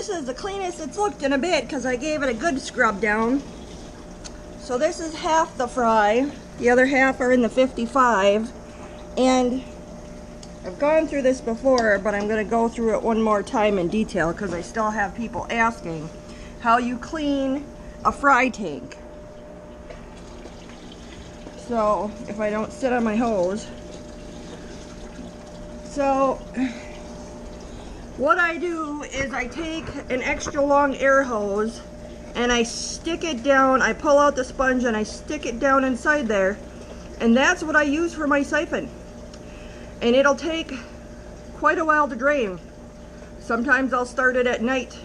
this is the cleanest it's looked in a bit because I gave it a good scrub down. So this is half the fry. The other half are in the 55. And I've gone through this before, but I'm going to go through it one more time in detail because I still have people asking how you clean a fry tank. So, if I don't sit on my hose. So, what I do is I take an extra long air hose and I stick it down, I pull out the sponge and I stick it down inside there, and that's what I use for my siphon. And it'll take quite a while to drain. Sometimes I'll start it at night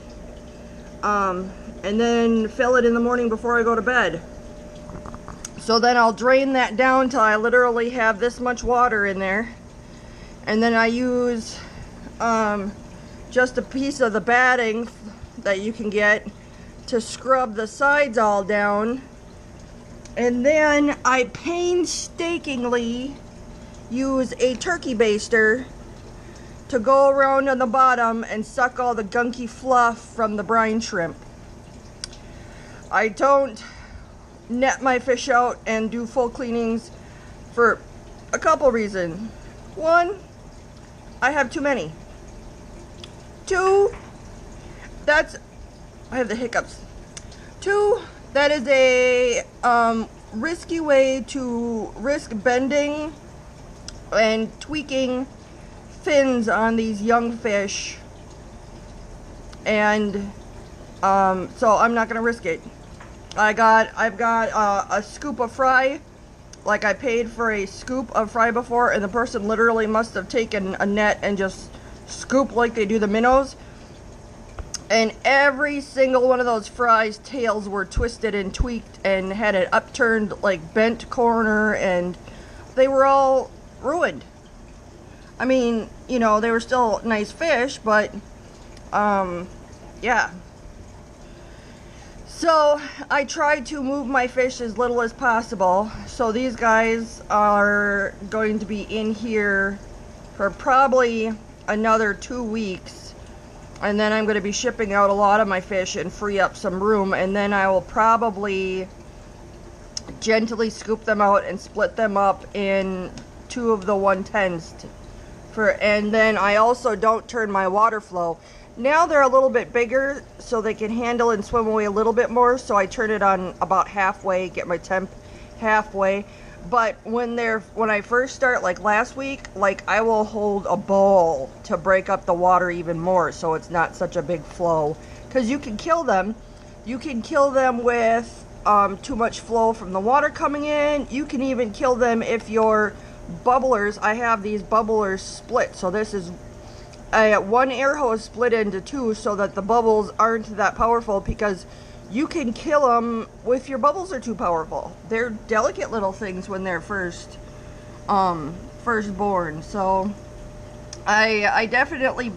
and then fill it in the morning before I go to bed. So then I'll drain that down till I literally have this much water in there, and then I use just a piece of the batting that you can get to scrub the sides all down, and then I painstakingly use a turkey baster to go around on the bottom and suck all the gunky fluff from the brine shrimp. I don't net my fish out and do full cleanings for a couple reasons. One, I have too many. Two, I have the hiccups. Two, that is a risky way to risk bending and tweaking fins on these young fish, and so I'm not gonna risk it. I've got a scoop of fry. Like, I paid for a scoop of fry before, and the person literally must have taken a net and just scooped like they do the minnows, and every single one of those fries' tails were twisted and tweaked and had an upturned, like, bent corner, and they were all ruined. I mean, you know, they were still nice fish, but yeah. So I tried to move my fish as little as possible. So these guys are going to be in here for probably another 2 weeks, and then I'm going to be shipping out a lot of my fish and free up some room, and then I will probably gently scoop them out and split them up in 2 of the 110s and then I also don't turn my water flow. Now they're a little bit bigger, so they can handle and swim away a little bit more, so I turn it on about halfway, get my temp halfway. But when I first start, like last week, like, I will hold a bowl to break up the water even more, so it's not such a big flow. Because you can kill them. You can kill them with too much flow from the water coming in. You can even kill them if your bubblers, I have these bubblers split, so this is one air hose split into 2 so that the bubbles aren't that powerful, because you can kill them if your bubbles are too powerful. They're delicate little things when they're first born. So I definitely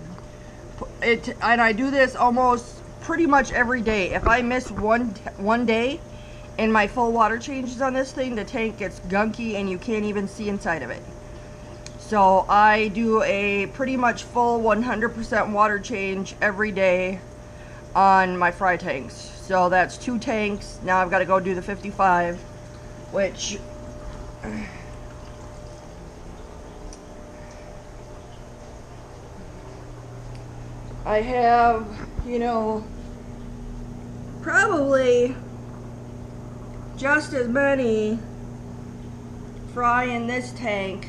and I do this almost pretty much every day. If I miss one day and my full water changes on this thing, the tank gets gunky and you can't even see inside of it. So I do a pretty much full 100% water change every day on my fry tanks. So that's 2 tanks. Now I've got to go do the 55, which I have, you know, probably just as many fry in this tank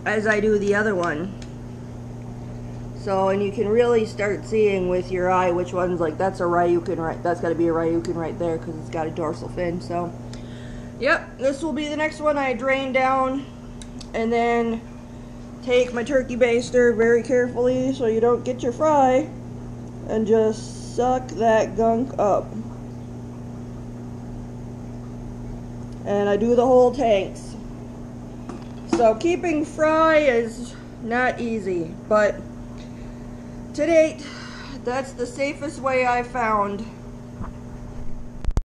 as I do the other one. So, and you can really start seeing with your eye which one's, like, that's a Ryukin right, that's got to be a Ryukin right there because it's got a dorsal fin. So, yep, this will be the next one I drain down, and then take my turkey baster very carefully so you don't get your fry, and just suck that gunk up. And I do the whole tanks. So keeping fry is not easy, but to date, that's the safest way I found